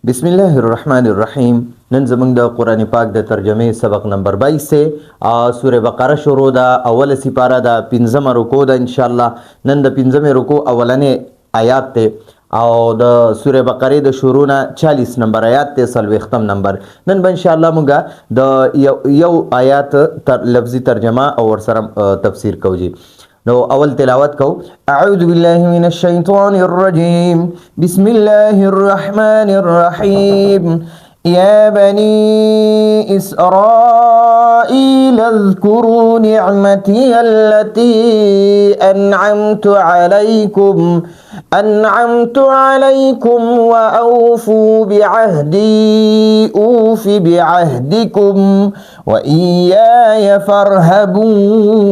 بسم الله الرحمن الرحیم. نن زمونږ د قرآن پاک د ترجمه سبق نمبر 22 سے سوره بقره شروع ده. اول سپاره ده، 15 رکو ده ان شاء الله. نن د 15 رکو اولنې آیات ته او د سوره بقره د شروع نه 40 نمبر آیات ته 40 نمبر. نن به ان شاء الله مونږه د یو آیات لفظي ترجمه او ورسره تفسیر کوو. نو اول تلاوت کو. اعوذ بالله من الشیطان الرجیم. بسم الله الرحمن الرحیم. يا بني إسرائيل اذكروا نعمتي التي أنعمت عليكم وأوفوا بعهدي أوف بعهدكم وإياي فارهبون.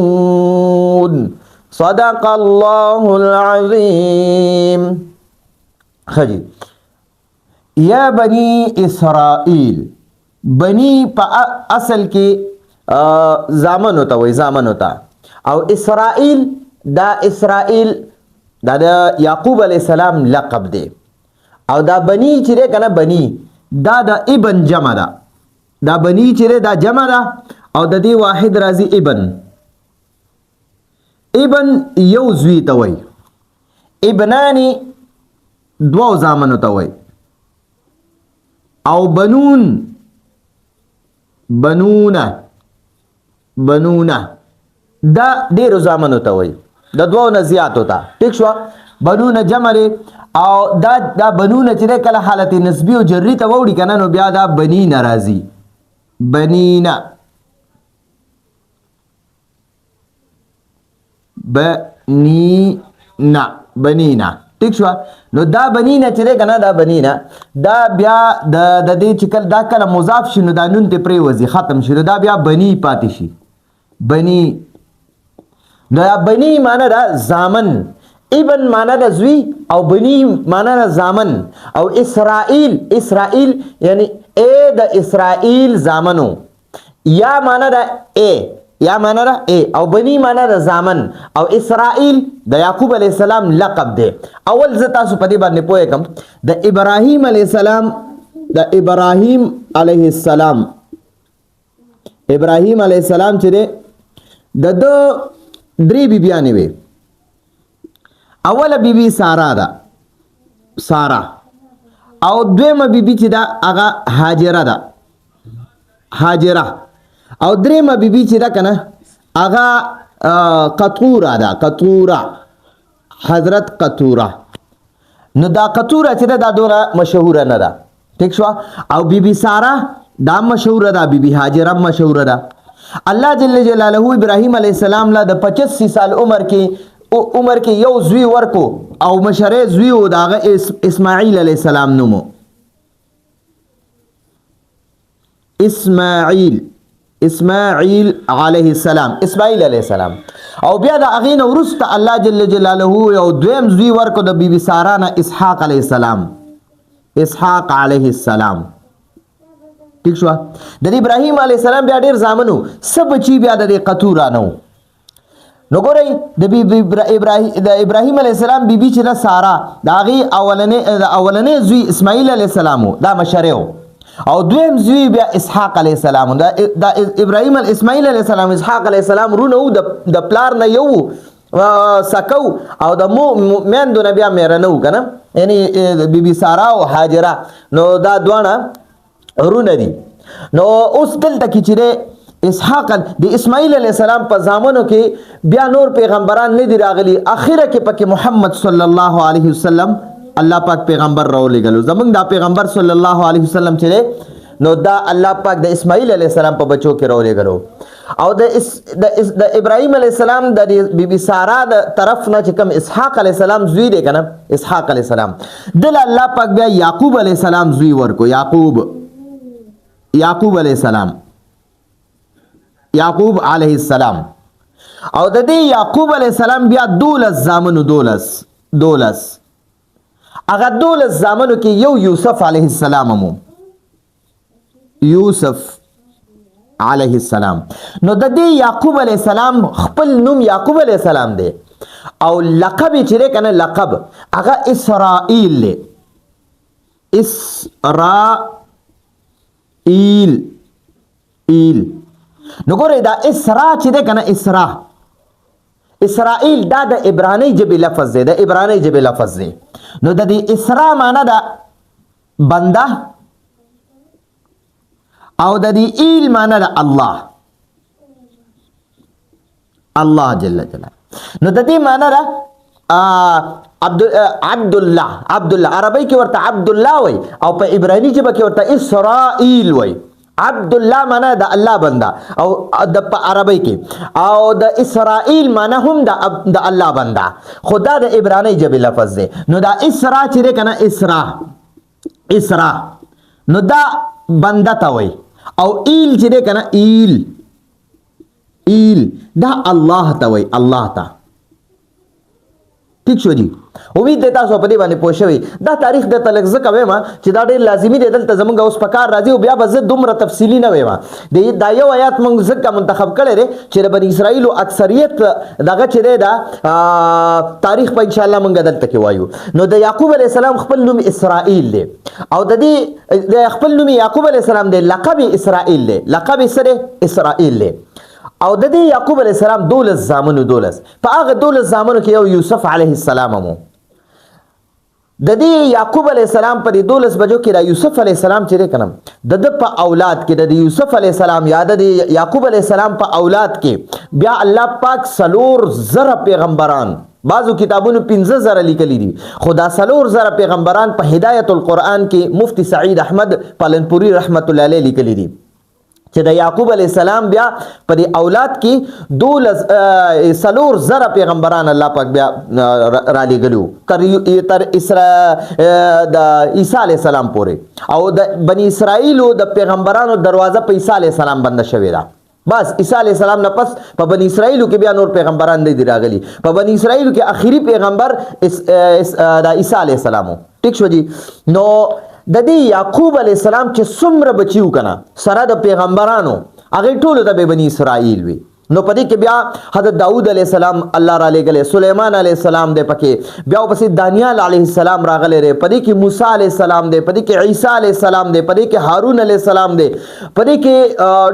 صدق الله العظيم. خجي یا بنی اسرائیل، بنی په اصل کې زامن ہوتا وای، زامن ہوتا. او اسرائیل دا د یعقوب علیہ السلام لقب دی. او دا بنی چې ده کنه، بنی دا د ابن جمع ده. دا بنی چې ده دا جمع ده او د دې واحد راځي ابن یو زوی ته وای. ابنانی دو زامن ہوتا وای. او بنونه دا ډیرو زامنو ته وای، د دوو نه زیات ہوتا. ٹھیک شو؟ بنونه جمع لري او دا بنونه چې کله حالت نسبی او جری ته وړي کنه، نو بیا دا بنی ناراضي. بنینا. ٹھیک شو؟ نو دا بنینا چې ده کنه، دا بنینا دا بیا د دې چې کله دا کله مضاف شي نو دا نون ته پریوځي، ختم شي، دا بیا بنی پاتې شي. بنی دا بنی معنی دا زامن، ابن معنی دا زوی او بنی معنی دا زامن. او اسرائیل یعنی اے د اسرائیل زامنو، یا معنی دا اے او بنی معنی دا زامن. او اسرائیل د یعقوب علیہ السلام لقب دی. اول زه تاسو په دې باندې پوهه کم، د ابراهیم علیہ السلام چې دی د درې بیبیانې وي. اوله بیبي سارا ده، او دویمه بیبي چې ده هغه هاجره، او دریمه بیبي چې ده کنه هغه قطوره، حضرت قطوره. نو دا قطوره چې ده دا دوره مشهوره نه ده. ٹھیک شو؟ او بیبي سارا دا مشهوره ده، بیبي هاجره مشهوره ده. الله جل جلاله ابراهیم علیہ السلام لا د 85 سال عمر کې یو زوی ورکو او مشره زوی و داغه اسماعیل علیہ السلام نومو. اسماعیل علیہ السلام. او بیا د اغین ورست الله جل جلاله یو دویم زوی ورکو د بیبي سارا نه، اسحاق علیہ السلام. ٹھیک شو؟ د ابراهیم علیہ السلام بیا ډیر زامنو، سب بچی بیا د قطوره نو. نو ګورئ د ابراهیم علیہ السلام بیبي چې ده سارا، د هغې اولنې زوی اسماعیل علیہ السلام دا مشره و. او دویم زوی بیا اسحاق علیہ السلام. دا ابراهیم اسماعیل علیہ السلام اسحاق علیہ السلام رونه د پلار نه یو سکو او د میندو نه بیا میرنه و کنه، یعنی بیبي سارا او هاجره. نو دا دوانه رونه دي. نو اوس دلته کې چې اسحاق د اسماعیل علیہ السلام په زامنو کې بیا نور پیغمبران نه دي راغلي. اخره کې پکې محمد صلی الله علیه وسلم الله پاک پیغمبر راولېږلو. زمونږ دا پیغمبر صلی الله علیه وسلم چې نو دا الله پاک د اسماعیل علیہ السلام په بچو کې راولېږلو. او د ابراهیم علیہ السلام د بیبي سارا د طرف نه چې کوم اسحاق علیہ السلام زوی دی کنه، اسحاق علیہ السلام دل الله پاک بیا یعقوب علیہ السلام زوی ورکو. یعقوب علیہ السلام. او د دې یعقوب علیہ السلام بیا 12 زامنو، 12 هغه 12 زامنو کې یو یوسف علیہ السلام مو. نو د دې یعقوب علیہ السلام خپل نوم یعقوب علیہ السلام دی او لقب چې کنه لقب هغه اسرائیل دی. اسرائیل نو ګورئ دا اسرا چې ده کنه اسرائیل دا د عبرانی ژبې لفظ دی د عبرانی ژبې لفظ دی نو د دې اسرا معنی دا بنده او د دې ایل معنی دا الله جل جلاله نو د دې معنی دا عبد الله عربی کې ورته عبد الله وای او په عبرانی ژبه کې ورته اسرائیل وای عبد الله معنا د الله بنده او د عربی کې او د اسرائیل معنا هم د الله بنده خدا د عبرانی ژبې لفظ دی نو دا اسرا چې ده کنه اسرا نو دا بنده ته وای او ایل چې ده کنه ایل دا الله ته وای الله ته ٹھیک شو جی امید دی تاسو په دې باندې پوه شوي دا تاریخ د تلک زکه وایم چې دا ډېر لازمي دی دلته زمونږ اوس په کار راځي او بیا به زه دومره تفصیلي نه وایم دا یو آیات موږ ځکه منتخب کړی دی چې د بني اسرائیلو اکثریت دغه چې دی دا تاریخ په انشاءالله موږ دلته کې وایو نو د یعقوب علیه السلام خپل نوم اسرائیل دی او د دې خپل نوم یعقوب علیه السلام دی لقب اسرائیل دی لقب اسرائیل دی او د دې یعقوب علیه السلام 12 زامنو په هغه 12 زامنو کې یو یوسف علیه السلام مو د دې یعقوب علیه السلام په 12 بجو کې را یوسف علیه السلام چې کنه د په اولاد کې د یوسف علیه السلام یا د یعقوب علیه السلام په اولاد کې بیا الله پاک 300 پیغمبران بعضو کتابونو 15000 لیکلي دي خدا 300 پیغمبران په هدایت القرآن کې مفتی سعید احمد پالنپوری رحمت الله علیه لیکلي دي چې د یعقوب علیه السلام بیا په اولاد کې 300 پیغمبران الله پاک بیا را لېږلي تر د عیسی علیه السلام پورې او د بني اسرائیلو د پیغمبرانو دروازه په عیسی علیه السلام بنده شوې ده بس عیسی علیه السلام نه پس په بني اسرائیلو کې بیا نور پیغمبران نه دي راغلي په بني اسرائیلو کې آخري پیغمبر د عیسی علیه السلام ټیک شو جی نو د دې یعقوب علیه السلام چې څومره بچیو کنه سره د پیغمبرانو هغه ټول د بني اسرائیل وي نو پدې کې بیا حضرت داؤد علیه السلام الله را لېږلی سلیمان علیه السلام دی پکې بیا پسې دانیال علیه السلام راغلی دی پدې کې موسی علیه السلام دی پدې کې عیسی علیه السلام دی پدې کې هارون علیه السلام دی پدې کې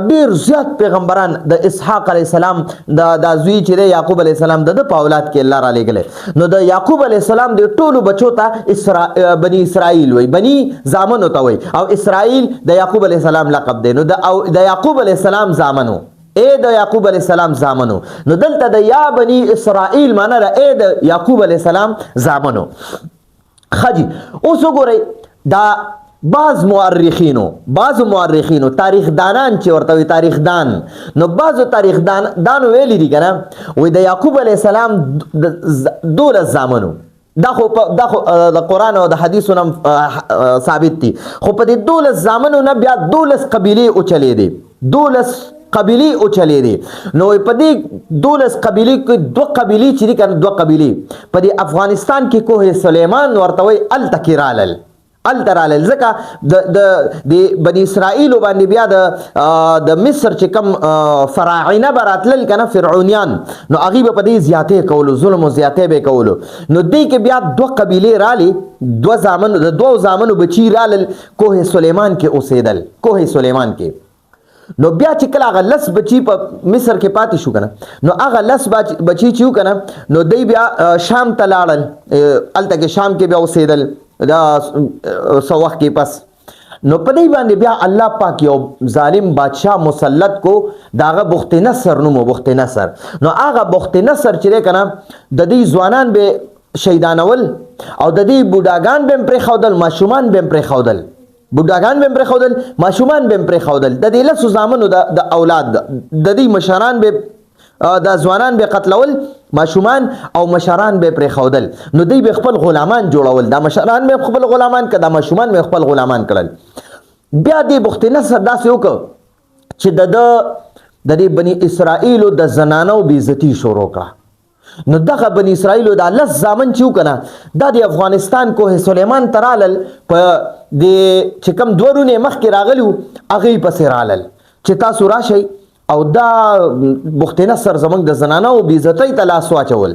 ډېر زیات پیغمبران د اسحاق علیه السلام د زوی چې دی یعقوب علیه السلام د په اولاد کې الله را لېږلی نو د یعقوب علیه السلام د ټولو بچو ته بني اسرائیل وای بني زامنو ته وای او اسرائیل د یعقوب علیه السلام لقب دی نو د یعقوب علیه السلام زامنو د یعقوب علیه السلام زامنو نو دلته د یا بني اسرائیل معنی را د یعقوب علیه السلام زامنو خجی اوس وګورئ دا بعض مورخینو تاریخ دانان چې ورته وي تاریخ دان نو بعضو تاریخ دان ویلي دي کنه وای د یعقوب علیه السلام 12 زامنو دا خو د قرآن او د حدیثو نه ثابت دي خو په دې 12 زامنو نه بیا 12 قبیلې اوچلې دي 12 قبیلې اوچلې دي نو په دې 12 قبیلې کې 2 قبیلې چې دي کنه 2 قبیلې په دې افغانستان کې کوه سلیمان ورته وي التکرالل ځکه د بني اسرائیل باندې بیا د مصر چې کم فراعنه براتلل کنه فرعونیان نو هغه په دې زیاتې کولو ظلم او زیاتې به کولو نو دې کې بیا 2 قبیلې رالي 2 زامنو بچی رالل کوه سلیمان کې اوسېدل کوه سلیمان کې نو بیا چې کله هغه لس بچی په مصر کې پاتې شو کنه نو هغه لس بچی چې کنه نو دی بیا شام ته لاړل الته کې شام کې بیا اوسېدل دا سو وخت کې پس نو په دې باندې بیا الله پاک یو ظالم بادشاہ مسلط کو داغه بخت نصر نو نو هغه بخت نصر چې کنه د دې ځوانان به شهیدانول او د دې بوډاګان به پرې خودل ماشومان به پرې خودل ماشومان به پرې خودل د دې لسو زامنو د اولاد د دې مشران به د ځوانان به قتلول ماشومان او مشران به پرې خودل نو دوی به خپل غلامان جوړول دا مشران به خپل غلامان کړه دا ماشومان به خپل غلامان کړل بیا دې بخت نصر داسې وکړ چې د دې بني اسرائیلو د زنانو بیزتی شروع کړه نو دغه بني اسرائیلو د لس زامن چې وکنه دا د افغانستان کوه سلیمان ترالل په د چې کم 2 ورونه مخکې راغلو هغه پسې رالل چې تاسو راشئ او دا بخت نصر زمونږ د زنانو بې عزتۍ ته لاس واچول.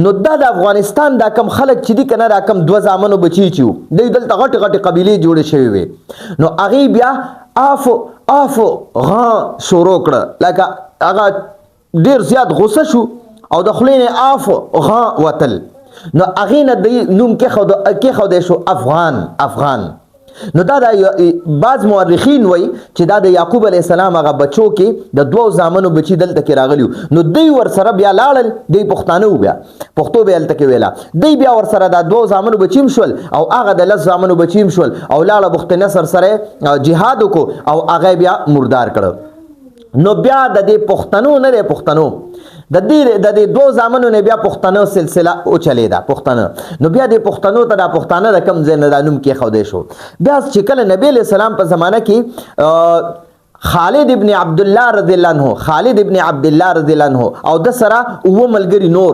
نو دا د افغانستان دا کم خلک چې دي کنه دا کم 2 زامنو بچي چې وو دوی دلته غټې غټې قبیلې جوړې شوې وې نو هغې بیا آف غا شروع کړه لکه هغه ډېر زیات غصه شو او د خولې نه آف غا وتل نو هغې نه دوی نوم کېښودی شو افغان. نو دا بعض مورخین وایي چې دا د یعقوب علیه السلام هغه بچو کې د 2 زامنو بچي دلته کې راغلي نو دوی ورسره بیا لاړل دوی پښتانه وو بیا پښتو به هلته کې ویله دوی بیا ورسره دا 2 زامنو بچي هم شول او هغه د 10 زامنو بچي هم شول او لاړه بخت نصر سره جهاد وکړو او هغه بیا مردار کړه. نو بیا د دې پښتنو نه دی پښتنو د دې 2 زامنو نه بیا پښتنو سلسله او چلیدا پښتنه نو بیا د پښتنو ته د پښتانه د کم ځای نه د نوم کېښودی شو. بیا چې کله نبی علیه السلام په زمانه کې خالد ابن عبدالله رضی الله عنه خالد ابن عبدالله رضی الله عنه او د سره 9 ملګري نور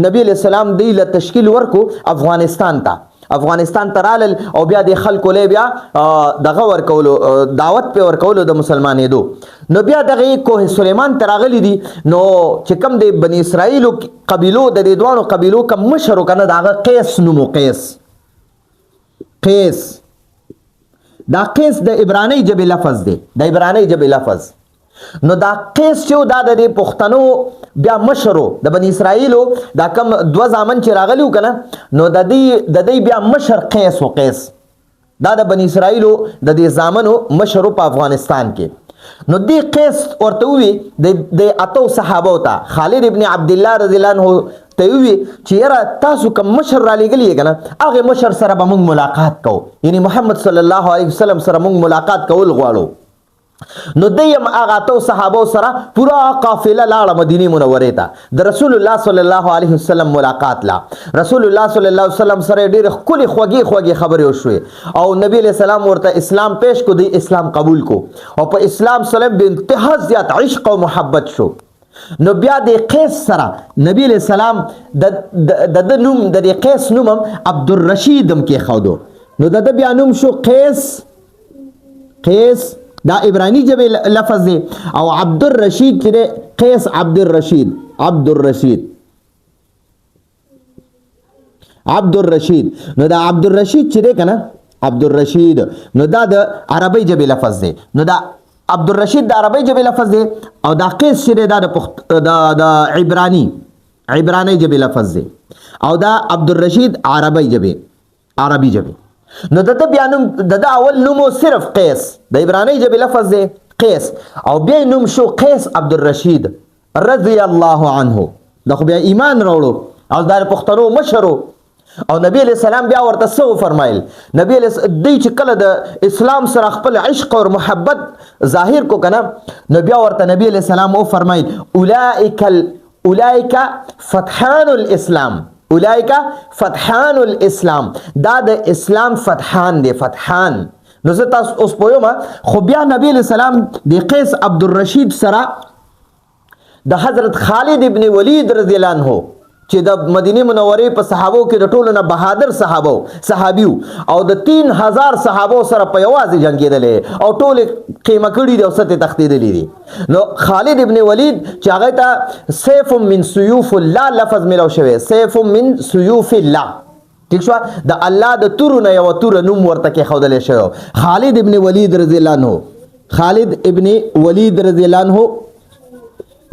نبی علیه السلام دی له تشکیل ورکو افغانستان ترالل او بیا د خلکو له بیا دغه ورکولو دعوت په ورکولو د مسلمانېدو. نو بیا دغه کوه سلیمان تراغلی دي نو چې کم د بنی اسرائیل قبیلو د دې دوانو قبیلو کم مشر کنه دغه قیس نومو قیس دا قیس د عبرانی ژبې لفظ دی د عبرانی ژبې لفظ. نو دا قیس چې دا د پښتنو بیا مشرو د بنی اسرائیلو دا کم 2 زامن چې راغلیو کنه نو د دې بیا مشر قیس دا د بنی اسرائیلو د دې زامنو مشرو په افغانستان کې. نو دې قیس ورته وی د 8 صحابه ته خالد ابن عبدالله رضی الله عنه ته وی چې یاره تاسو کوم مشر را لېږلی کنه هغه مشر سره به موږ ملاقات کوو یعنی محمد صلی الله علیه وسلم سره موږ ملاقات کول غواړو. نو دیم هغه 8 صحابه سره پورا قافله لاړه مدینه منوره ته د رسول الله صلی الله علیه وسلم ملاقات لا رسول الله صلی الله علیه وسلم سره ډېر خولي خوږی خبرې وشوي او نبی علیہ السلام ورته اسلام پیش کو دی اسلام قبول کو او په اسلام سره به انتها زیات عشق او محبت شو. نو بیا د قیس سره نبی علیہ السلام د نوم د قیس نوم عبدالرشید هم کې خودو نو د بیا نوم شو قیس دا عبرانی ژبې لفظ دی او عبدالرشید چې قیس عبدالرشید نو دا عبدالرشید چې دی کنه عبدالرشید نو دا د عربی ژبې لفظ دی نو دا عبدالرشید د عربی ژبې لفظ دی او دا قیس چې دی دا د عبرانی ژبې لفظ دی او دا عبدالرشید عربی ژبې. نو د بیا نوم د اول نومو صرف قیس د عبرانی ژبې لفظ دی قیس او بیا نوم شو قیس عبدالرشید رضی الله عنه دا خو بیا ایمان راوړو او د پښتنو مشرو او نبی علیہ السلام بیا ورته څه فرمایل نبی علیہ دی چې کله د اسلام سره خپل عشق او محبت ظاهر کو کنه نو بیا ورته نبی علیہ السلام او فرمایل اولئک فتحان الاسلام دا د اسلام فتحان دی نو زه تاسو اوس پوهیږم خو بیا نبی علیہ السلام د قیس عبدالرشید سره د حضرت خالد ابن ولید رضی الله عنه چې د مدینه منورې په صحابو کې د ټولو نه بهادر صحابیو او د 3000 صحابو سره په یوازې جنګېدلې او ټول قیمه کړي دي او ستې تښتېدلي دي. نو خالد ابن ولید چې هغه ته سیف من سیوف الله لفظ ملو شوی سیف من سیوف الله ٹھیک شو د الله د تورو نه یو تور نوم ورته کې خودلې شوی خالد ابن ولید رضی الله عنه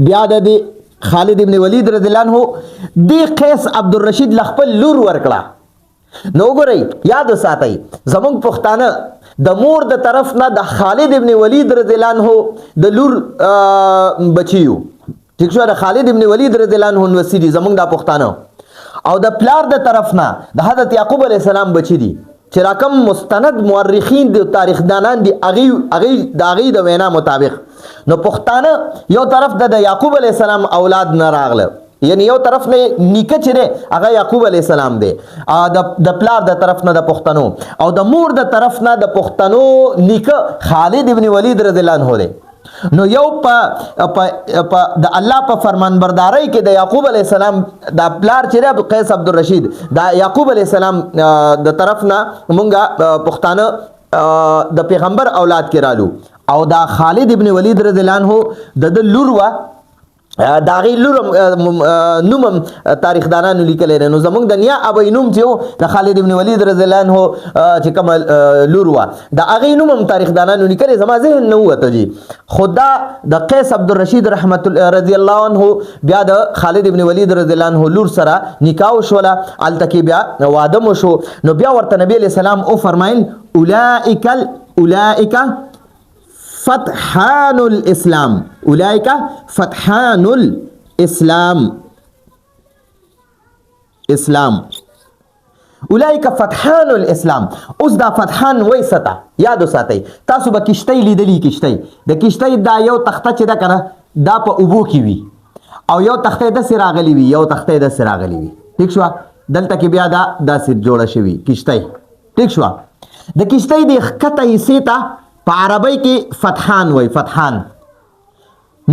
بیا د خالد ابن ولید رضی الله عنه دی قیس عبدالرشید لخپل لور ورکړه. نو ګورئ یاد ساتئ زمونږ پښتانه د مور د طرف نه د خالد ابن ولید رضی الله عنه د لور بچیو ٹھیک شو د خالد ابن ولید رضی الله عنه وسی دي زمونږ د پښتانه او د پلار د طرف نه د حضرت یعقوب علیه السلام بچی دي چې راکم مستند مورخین دي تاریخ دانان دي هغه د وینا مطابق نو پښتانه یو طرف د یعقوب علیه السلام اولاد نه راغله یعنی یو طرف نه نیکه چې دی هغه یعقوب علیه السلام دی د پلار د طرف نه د پښتنو او د مور د طرف نه د پښتنو نیکه خالد ابن ولید رضی الله عنه دی. نو یو په د الله په فرمانبردارۍ کې د یعقوب علیه السلام د پلار چې دی قیس عبدالرشید د یعقوب علیه السلام د طرف نه مونږه پښتانه د پیغمبر اولاد کې رالو او دا خالد ابن ولید رضی الله عنه د لور وا دا غي لور نوم تاریخ دانانو لیکل نو زمونږ د نیا ابي نوم چې د خالد ابن ولید رضی الله عنه چې کوم لور وا دا غي نوم تاریخ دانانو لیکل زما ذهن نه وته جی خدا د قیس عبد الرشید رحمت الله رضی الله عنه بیا د خالد ابن ولید رضی الله عنه لور سره نکاح شولا التکی بیا واده مو شو نو بیا ورته نبی علیہ السلام او فرمایل اولئک فتحان الاسلام اولئک فتحان الاسلام اولئک فتحان الاسلام اوس دا فتحان وای ستا یادو ساتي تاسو به کشتۍ لیدلی کشتۍ د کشتۍ دا یو تخته چې دا کنه دا په اوبو کې وي او یو تخته د سراغلی وي یو تخته د سراغلی وي ٹھیک شو دلته کې بیا دا داسې جوړه شوی کشتۍ ټیک شو د کشتۍ د خطه حصہ په عربی کې فتحان وای فتحان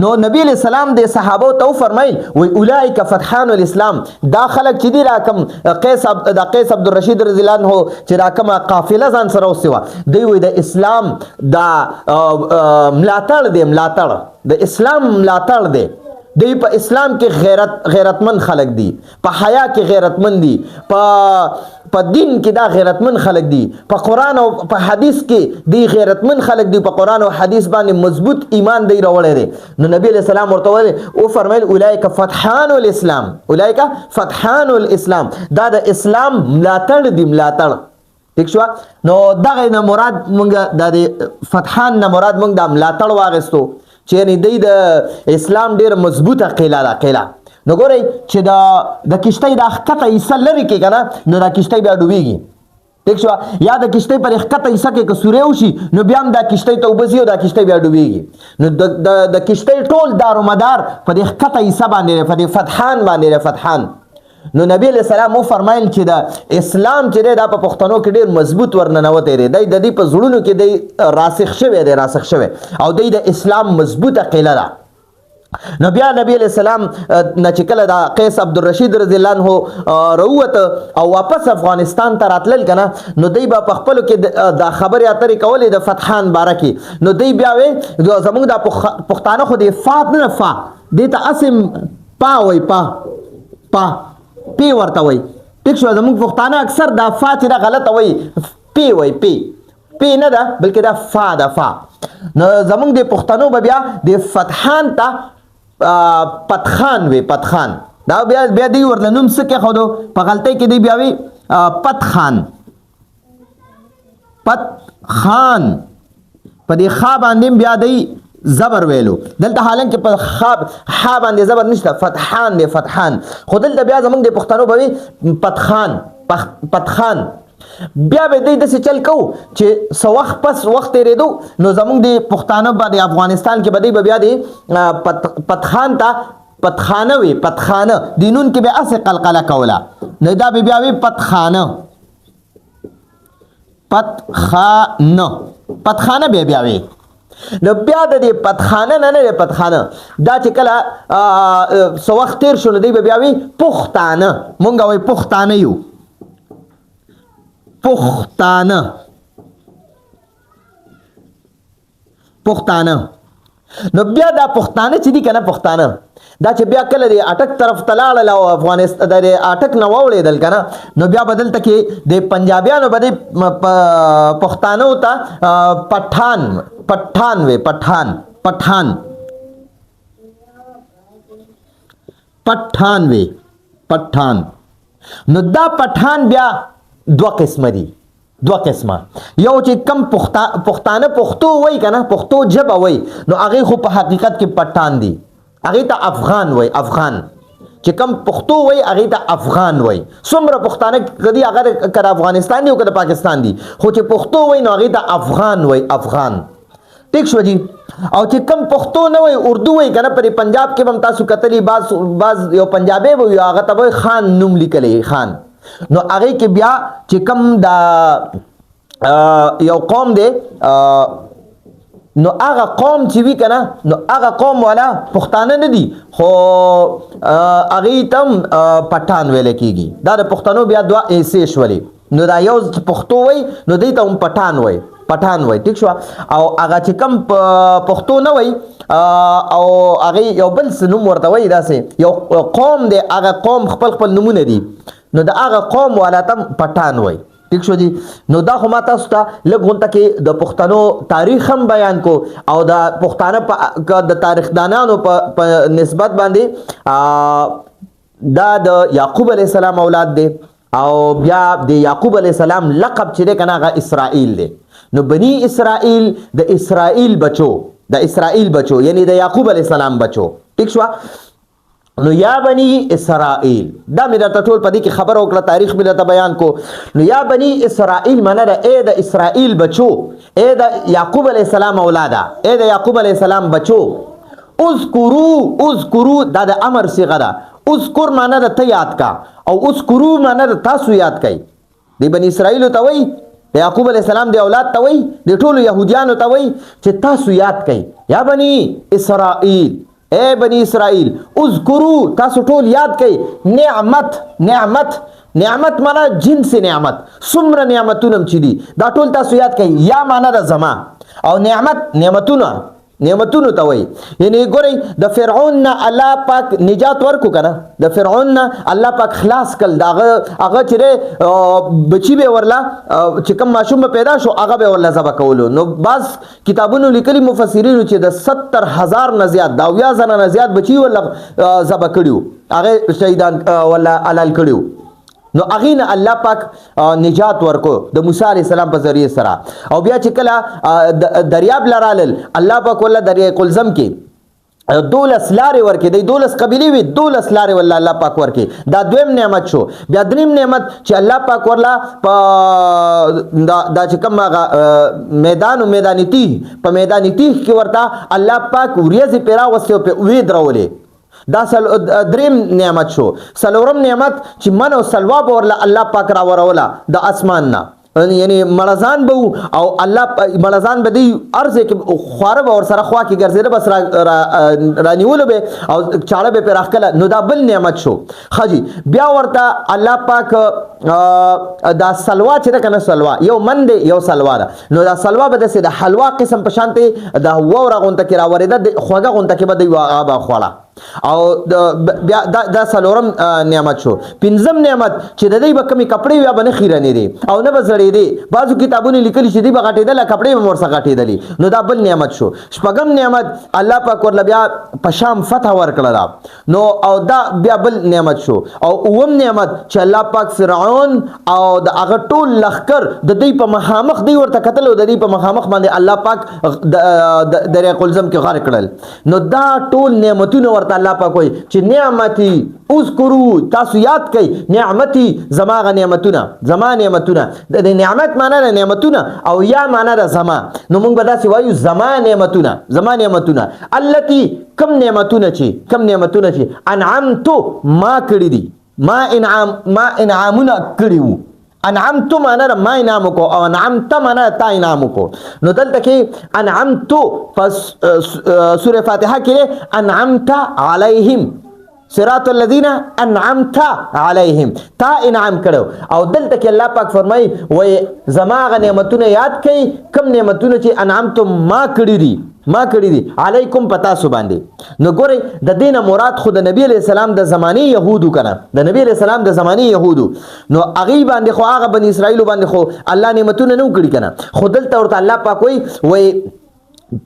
نو نبی علیہ السلام د صحابه تو فرمایل وی اولئک فتحان الاسلام دا خلق چې دی راکم قیس عبد الرشید رضی الله عنه چې راکم قافله ځان سره وسوا دی وی د اسلام دا ملاتړ دی ملاتړ د اسلام ملاتړ دی دی په اسلام کې غیرتمند خلق دي په حیا کې غیرتمند دي په دین کې دا غیرتمند خلق دي په قران او په حدیث کې دی غیرتمند خلق دي په قران او حدیث باندې مضبوط ایمان دی راوړی دی نو نبی علیہ السلام ورته ویل او فرمایل اولئک فتحان الاسلام اولئک فتحان الاسلام دا د اسلام ملاتړ دی ملاتړ ٹھیک شو نو دغه نه مراد مونږ د فتحان نه مراد مونږ د ملاتړ واغستو چې نه دی د اسلام ډیر مضبوطه قلعه ده قلعه نو ګورئ چې د کشتۍ د خطه حصہ لري کې کنه نو د کشتۍ بیا ډوبېږي ٹھیک شو یا د کشتۍ پر خطه حصہ کې کسوره وشي نو بیا هم د کشتۍ ته وبسي او د کشتۍ بیا ډوبېږي نو د کشتۍ ټول دار و مدار په د خطه حصہ باندې په د فتحان باندې فتحان نو نبی علیہ السلام مو فرمایل چې د اسلام چې دا په پښتنو کې ډیر مضبوط ورننوته دی د دې په زړونو کې دی راسخ شوی او د اسلام مضبوطه قلعه ده نو بیا نبی علیہ السلام نه چې کله دا قیس عبد الرشید رضی الله عنه روت او واپس افغانستان ته راتلل کنه نو دی با په خپل کې دا خبرې اترې کولې د فتحان باره کې نو دی بیا وې زموږ د پښتانه خو د فات نه فا دی ته اسم پا وای پا پی ورته وای ټیک شو زموږ پښتانه اکثر دا فا چې دا غلطه وای پی وای پی نه ده بلکې دا فا ده فا نو زموږ د پښتنو به بیا د فتحان ته پتخان وی پتخان دا بیا دی ورته نوم څه کې خودو په غلطۍ کې دی بیا وی پتخان په دې خا باندې بیا دی زبر ویلو دلته حالانکه په خا باندې زبر نشته فتحان دی فتحان خو دلته بیا زمونږ د پښتنو به پتخان بیا به دی داسې چل کو چې څه وخت پس وخت تېرېدو نو زمونږ د پښتانه باندې افغانستان کې به دی بیا دی پتخان ته پتخانه وي پتخانه د نون کې به اسې قلقله کوله نو دا به بیا وي پتخانه بیا وي نو بیا د دې پتخانه نه پتخانه دا چې کله څه وخت تېر شو نو دی به بیا وي پښتانه مونږ وایو پښتانه یو پښتانه نو بیا دا پښتانه چې دي کنه پښتانه دا چې بیا کله دی اٹک طرف تلاړل او افغانستان د اٹک نه وړېدل کنه نو بیا بدلته کې د پنجابیانو باندې پښتانه ته پټان نو دا پټان بیا دوه قسمه یو چې کم پښتانه پښتو وای کنه پښتو ژبه وای نو هغه خو په حقیقت کې پټان دي هغه ته افغان وای افغان چې کم پښتو وای هغه ته افغان وای څومره پښتانه کدي اگر کړه افغانستان دی او کړه پاکستان دی خو چې پښتو وای نو هغه ته افغان وای افغان ٹھیک شو جی او چې کم پښتو نه وای اردو وای کنه پر پنجاب کې هم تاسو کتلی باز یو پنجابي وای هغه ته وای خان نوم لیکلې خان نو هغه کې بیا چې کم دا یو قوم دی نو هغه قوم چې وی کنه نو هغه قوم والا پښتانه نه دي خو هغه تم پټان ویل کیږي دا د پښتنو بیا دوا ایسه شولې نو دا یو پښتو وای نو دی ته هم پټان وای پټان وای. ټیک شو. او هغه چې کم پښتو نه وای او هغه یو بل نوم ورته وای داسې یو قوم دی, هغه قوم خپل نمونه دي, نو د هغه قوم والا تم پټان وای. ټیک شو جی. نو دا خو ما تاسو ته لږ غونډه کې د پښتنو تاریخ هم بیان کو او د پښتانه د تاریخ دانانو په نسبت باندې دا د یعقوب علی السلام اولاد دی او بیا د یعقوب علی السلام لقب چې دی کنه هغه اسرائیل دی. نو بنی اسرائیل د اسرائیل بچو یعنی د یعقوب علی السلام بچو. ټیک شو. نو یا بنی اسرائیل دا مې درته ټول په دې کې خبر وکړه, تاریخ مې درته بیان کو. نو یا بنی اسرائیل معنی دا اے د اسرائیل بچو, اے د یعقوب علی السلام اولادا, اے د یعقوب علی السلام بچو. اذکرو دا د امر صيغه ده. اذکر معنی دا ته یاد کا او اذکرو معنی دا تاسو یاد کئ. دی بنی اسرائیل ته وای, د یعقوب علی السلام دی اولاد ته وای, د ټولو يهوديانو ته وای چې تاسو یاد کئ. یا بنی اسرائیل, اے بنی اسرائیل, اذکرو تاسو ټول یاد کئ نعمت معنا جنس نعمت, څومره نعمتونه چې دي دا ټول تاسو یاد کئ. یا معنا د زما او نعمتونو ته وای. یعنی ګورئ د فرعون نه الله پاک نجات ورکو کنه, د فرعون نه الله پاک خلاص کړ. هغه چې بچی به ورلا چې کوم ماشوم پیدا شو هغه به ورلا ذبح کولو. نو بعض کتابونو لیکلي مفسرینو چې د 70,000 نه زیات دا 1000 زنه نه زیات بچی ورلا ذبح کړیو, هغه شهیدان ولا حلال کړیو. نو اغین الله پاک نجات ورکو د موسی علی السلام په ذریعہ سره. او بیا چې کله دریاب لرال الله پاک ولا دریای قلزم کې 12 لارې ورکې, دی 12 قبیلې وي, 12 لارې ولا الله پاک ورکې. دا دویم نعمت شو. بیا دریم نعمت چې الله پاک ورلا دا چې کوم میدان تیه په میدان تیه کې ورته الله پاک وریځ پیرا وسو په وی درولې. دا دریم نعمت شو. سلورم نعمت چې من او سلوا به ورله الله پاک را وروله د اسمان نه, یعنی مړزان به او الله مړزان به دی ارزه کې خواره به ور سره خوا کې ګرځیدل, بس رانیول به او چاړه به پر اخکله. نو دا بل نعمت شو. خجی بیا ورته الله پاک دا سلوا چې کنه سلوا یو من دی یو سلوا ده. نو دا سلوا به د حلوا قسم په شانته دا وره غونته کې را ورېده, د خوګه غونته کې به دی هغه خوړه. او بیا دا سلورم نعمت شو. پنځم نعمت چې د دې به کمی کپڑے یا بنه خیرانې دي او نه بزړې دي. بعضو کتابونه لیکلي چې دی به غټېدل کپڑے به مور سره غټېدلی. نو دا بل نعمت شو. شپږم نعمت الله پاک ورله بیا په شام فتح ورکړه. نو او دا بیا بل نعمت شو. او اوم نعمت چې الله پاک فرعون او د هغه ټول لخر د دې په مخامخ دی ورته قتل او د دې په مخامخ باندې الله پاک د دریای قلزم کې غرق کړل. نو دا ټول نعمتونه الله پاک وای چې نعمتي اذکرو تاسو یاد کئ. نعمتي زما نعمتونه د نعمت معنا نعمتونه او یا معنا د زما. نو موږ به داسې وایو زما نعمتونه التي کم نعمتونه چې انعمت ما کړی دي, ما انعامونه کړیو. انعمت معنا ما انعام کو او انعمت معنا تا انعام کو. نو دلته کې انعمت پس سوره فاتحه کې انعمت علیهم صراط الذين انعمت علیهم تا انعام کړو. او دلته کې الله پاک فرمای وای زما نعمتونه یاد کړئ, کم نعمتونه چې انعمت ما کړی دي علیکم پتا سو باندې. نو ګورئ د دینه مراد خود نبی علیہ السلام د زمانی يهودو کنه, د نبی علیہ السلام د زمانی يهودو. نو هغه باندې خو هغه بنی اسرائیل باندې خو الله نعمتونه نو کړی کنه. خودل ته ورته الله پاک وای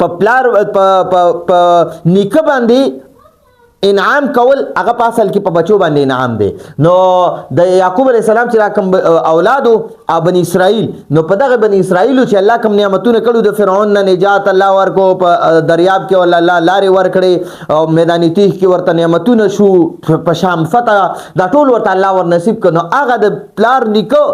په پلار په نیکه باندې انعام کول هغه په اصل کې په بچو باندې انعام دی. نو د یعقوب علی السلام چې کوم اولادو بنی اسرائیل, نو په دغه بنی اسرائیل چې الله کوم نعمتونه کړو د فرعون نه نجات الله ورکو, په دریاب کې ول الله لارې ورکړي او میدان تیه کې ورته نعمتونه شو, په شام فتح دا ټول ورته الله ور نصیب کړي. نو هغه د پلار نیکو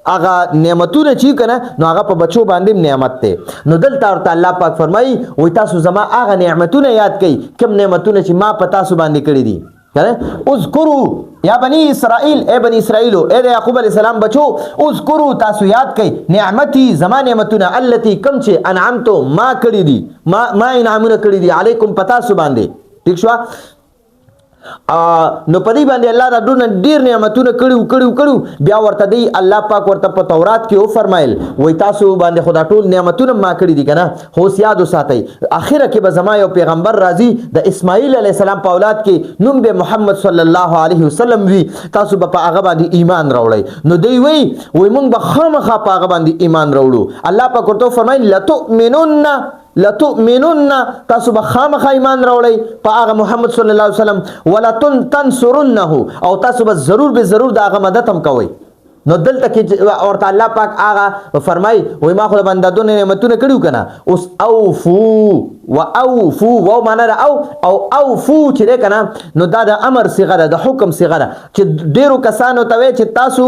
هغه نعمتونه چې کنه نو هغه په بچو باندې نعمت ته. نو دلته ورته الله پاک فرمایي وای تاسو زما هغه نعمتونه یاد کړئ کوم نعمتونه چې ما په تاسو باندې کړی دي. اذکروا یا بنی اسرائیل, اے بنی اسرائیلو, اے یعقوب علیہ السلام بچو, اذکروا تاسو یاد کړئ نعمتي زما نعمتونه التي کم چې انعمت ما کړی دي, ما انعامونه کړی دي علیکم پتا سو باندې. ٹھیک شو. نو پدی باندې الله دا ډیر نعمتونه کړو بیا ورته دی الله پاک ورته په تورات کې او فرمایل وای تاسو باندې خدا ټول نعمتونه ما کړی دي کنه هوس یاد وساتئ اخره کې به زما یو پیغمبر راځي د اسماعیل علی السلام په اولاد کې نوم به محمد صلی الله علیه وسلم وی تاسو به په هغه باندې ایمان راوړی نو دی وای مونږ به خامخا په هغه باندې ایمان راوړو الله پاک ورته فرمایل لتؤمنن تاسو به خامخا ایمان راوړی په هغه محمد صلی الله علیه وسلم ولا تنصرنه او تاسو به ضرور د هغه مدد هم کوئ نو دلته کې ورته الله پاک هغه فرمای وای ما خو باندې دونه نعمتونه کړیو کنه اوس اوفو و معنا او اوفو چې کنه نو دا د امر صيغه ده د حکم صيغه ده چې ډیرو کسانو ته وای چې تاسو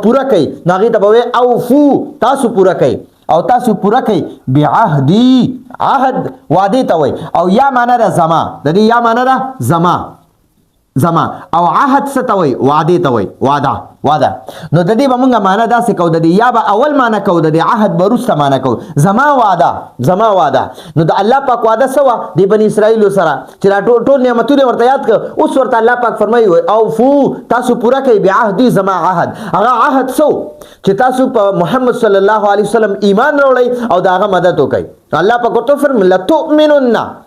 پورا کړئ ناغي ته وای اوفو تاسو پورا کړئ او تاسو پورا کړئ بعهدی عهد وعده ته وای او یا معنا ده زما د دې یا معنا ده زما او عهد څه ته وای وعده ته وای وعده نو د دې به مونږه معنا داسې کو د دې یا به اول معنا کو د دې عهد به وروسته معنا کو زما وعده نو د الله پاک وعده سوا د بنی اسرائیل سره چې ټول نعمتونه ورته یاد کړ اوس ورته الله پاک فرمایي او فو تاسو پورا کوي بعهدی زما عهد هغه عهد سو چې تاسو په محمد صلی الله علیه وسلم ایمان راوړی او دا هغه مدد وکړي الله پاک ورته فرمایي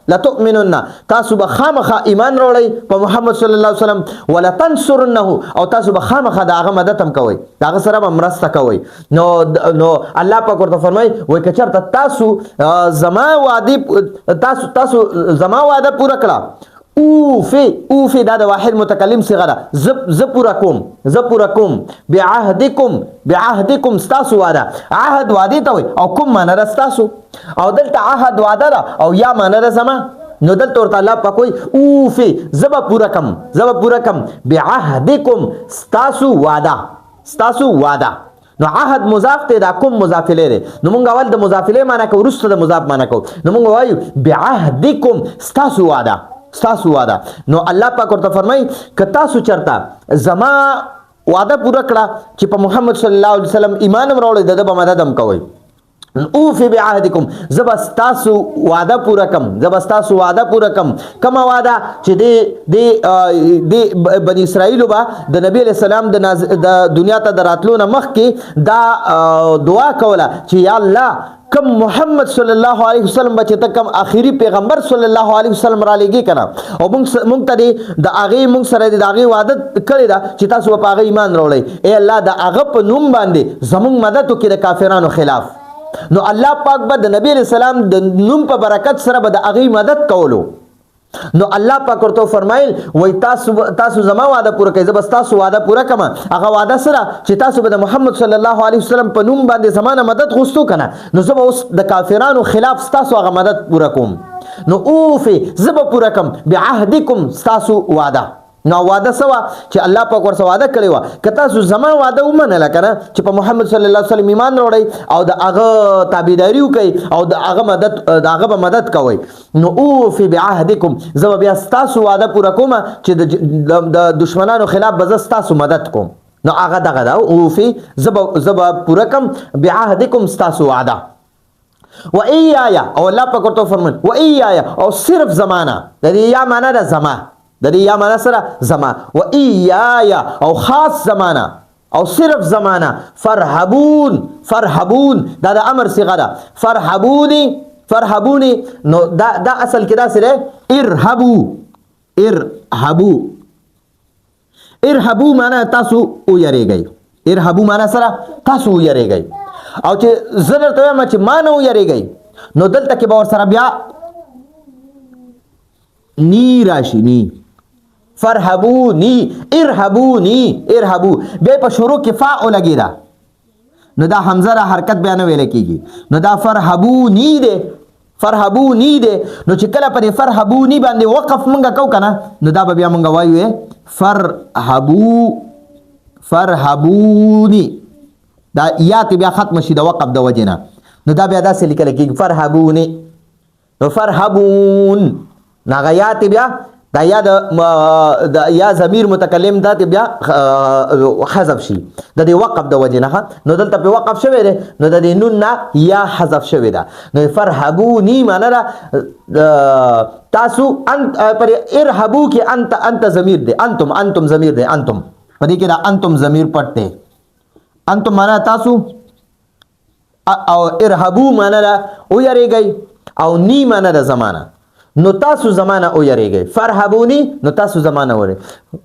لتؤمنن تاسو به خامخا ایمان راوړی په محمد صلی الله علیه وسلم ولا تنصرنه او تاسو به خامخا دا هغه مدد هم کوي هغه سره به مرسته کوي نو الله پاک ورته فرمایي وای کچرته تاسو زما وعده پورا کړه اوفي دا د واحد متکلم صيغه ده ز پورا کوم بعهدکم ستاسو وعده عهد وعده ته وي او کوم معنا راستاسو او دلته عهد وعده ده او یا معنا را زما نو دلته ورته الله پاک وي اوفي زب پورا کم بعهدکم ستاسو وعده نو عهد مضاف ته دا کوم مضاف الیه نو مونږ اول د مضاف الیه معنا کو ورسره د مضاف معنا کو نو مونږ وایو بعهدکم ستاسو وعده نو الله پاک ورته فرمای ک تاسو چرتا زما وعده پورا کړه چې په محمد صلی الله علیه وسلم ایمان وروړي د به مدد هم کوي اوفي بعهدکم زبستاسو وعده پورا کم کما وعده چې د بنی اسرائیل با د نبی علیہ السلام د دنیا ته دراتلو نه مخکې دا دعا کوله چې یا الله کم محمد صلی الله علیه وسلم بچ ته کم اخیری پیغمبر صلی الله علیه وسلم را لګي کړه او مونږ ته د هغه مونږ سره د هغه وعده کړی دا چې تاسو په هغه ایمان راوړئ اے الله د هغه په نوم باندې زمونږ مدد وکړي د کافرانو خلاف نو الله پاک به د نبی علیہ السلام د نوم په برکت سره به د هغه مدد کولو نو الله پاک ورته فرمایل وای تاسو زما وعده پوره کوي زبر تاسو وعده پوره کما هغه وعده سره چې تاسو به د محمد صلی الله علیه وسلم په نوم باندې زمانه مدد غوښتو کنه نو زبر اوس د کافرانو خلاف تاسو هغه مدد پوره کوم نو اوفي زبر پوره کم بعهدکم تاسو وعده نو وعده سوا چې الله پاک ورسره وعده کړی و کته سو زما وعده ومنه کنه چې په محمد صلی الله علیه وسلم ایمان وروړي او د هغه تابعداري وکي او د هغه مدد کوي نو اوفي بعهدکم زما بیا تاسو وعده پوره کوم چې د دشمنانو خلاف به تاسو مدد کوم نو هغه دغه دا اوفي زما پوره کوم بعهدکم تاسو وعده و ایایا او الله پاک ورته فرمایي و ایایا او صرف زمانہ د دې یا معنا د زما د دې یا معنا سره زما و ایایا او خاص زمانہ او صرف زمانہ فرحبون دا د امر صيغه ده فرحبوني نو دا اصل کې دا سره ارهبو معنا تاسو او یریږئ ارهبو معنا سره تاسو او یریږئ او چې زړه ته ما چې ما نه او یریږئ نو دلته کې باور سره بیا نی راشي نی ارهبو بیا په شروع کې فاء لګی دا نو دا حمزه را حرکت بیان ویل کیږي نو دا فرحبونی ده نو چې کله په فرحبونی باندې وقف مونږه کو کنه نو دا بیا مونږه وایو فرحبونی دا یات بیا ختم شي د وقف د وجنه نو دا بیا داسې لیکل کیږي فرحبونی نو فرحبون ناغیات بیا دا یا ضمیر متکلم دا بیا حذف شي د دې وقف د وجه نه نو دلته په وقف شوی دی نو د دې نون نه یا حذف شوی دا نو فرحبونی معنا تاسو انت پر ارحبو کې انت ضمیر دی انتم ضمیر دی انتم په دې کې دا انتم ضمیر پټ دی انتم معنا تاسو او ارحبو معنا او یریږي او نی معنا د زمانہ نو تاسو زمانہ او یریږي فرحبونی نو تاسو زمانہ وره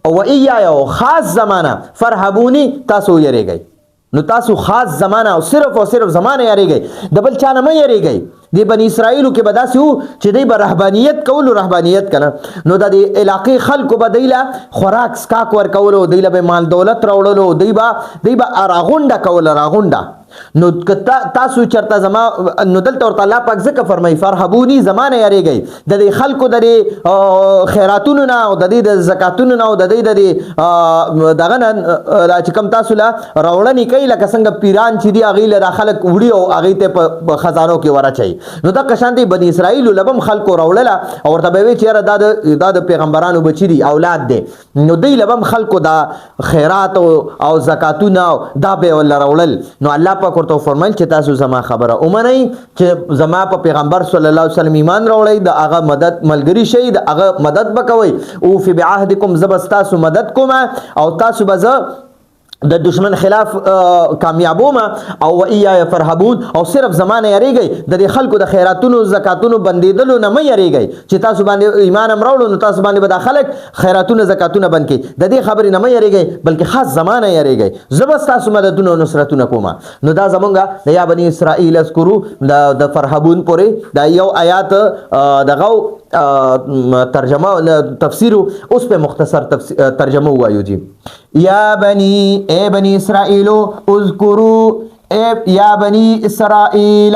او ایا خاص زمانہ فرحبونی تاسو یریږي نو تاسو خاص زمانہ او صرف زمانہ یریږي د بل چا نه مې یریږي دی بنی اسرائیل کې بداسو چې دی به رهبانیت کول رهبانیت کنه نو د علاقې خلکو بدایله خوراک سکاک ور کول او دیله به مال دولت راوړلو دی به راغونډه کول راغونډه نو تاسو چرته زما نو دلته ورته الله پاک ځکه فرمایي فرحبونی زمانه یریږي د دې خلکو د خیراتونو نه او د دې د زکاتونو نه او د دې د دغه نه چې کوم تاسو لا راوړنی کوي لکه څنګه پیران چې دی هغې له خلک وړي او هغې ته په خزانو کې ورچوي نو دغه شان دی بني اسرائیلو لبم خلکو راوړله او ورته به وایي چې یاره دا د پیغمبرانو بچي دي اولاد دی نو دوی لبم خلکو دا خیرات او زکاتونه دا به ورله راوړل نو الله پاک ورته فرمایل چې تاسو زما خبره ومنئ چې زما په پیغمبر صلی الله علیه وسلم ایمان راوړئ د هغه مدد ملګری شئ د هغه مدد به کوئ اوفي بعهدکم زه به ستاسو مدد کوم او تاسو به زه د دشمن خلاف کامیابوم او ایا فرحبون او صرف زمانه یریږي د دې خلکو د خیراتونو زکاتونو بندیدلو نه مې یریږي چې تاسو باندې ایمان امراوړو نو تاسو باندې به د خلک خیراتونو زکاتونه بند کړي د دې خبرې نه مې یریږي بلکې خاص زمانه یریږي زبر تاسو مددونه او نصرتونه کوم نو دا زمونږه د یا بنی اسرائیل اذکرو د فرحبون پورې دا یو آیات دغه ترجمه تفسیر اوس په مختصر ترجمه وایو جی یا بنی اے بنی اسرائیلو اذکرو یا بنی اسرائیل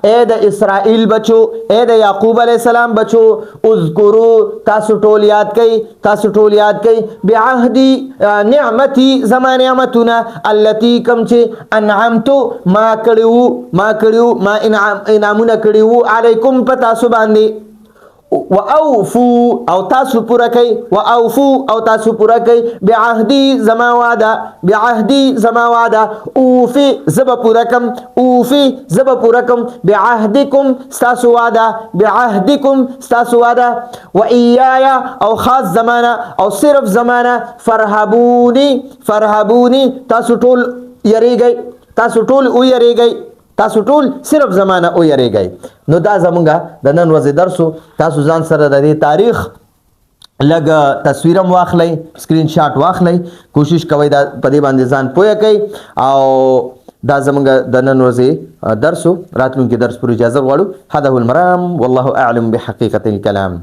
اے د اسرائیل بچو اے د یعقوب علیہ السلام بچو اذکرو تاسو ټول یاد کئ بعهدی نعمتی زما نعمتونه التی کم چې انعمتو ما انعامونه کړیو علیکم پتا سو باندې واوفو او تاسو پورا کوي بعهدی زما وعده اوفي زب پورا کم بعهدکم ستاسو وعده و ایایا او خاص زمانہ او صرف زمانہ فرحبونی تاسو ټول یریږئ تاسو ټول صرف زمانہ او یریږئ نو دا زمونږه د نن ورځې درسو تاسو ځان سره د دې تاریخ لږ تصویرم واخلئ سکرین شاټ واخلئ کوشش کوئ دا په دې باندې ځان پوهه کوئ او دا زمونږه د نن ورځې درسو راتلونکي درس پر اجازه غواړو هذا هو المرام والله اعلم بحقیقة الكلام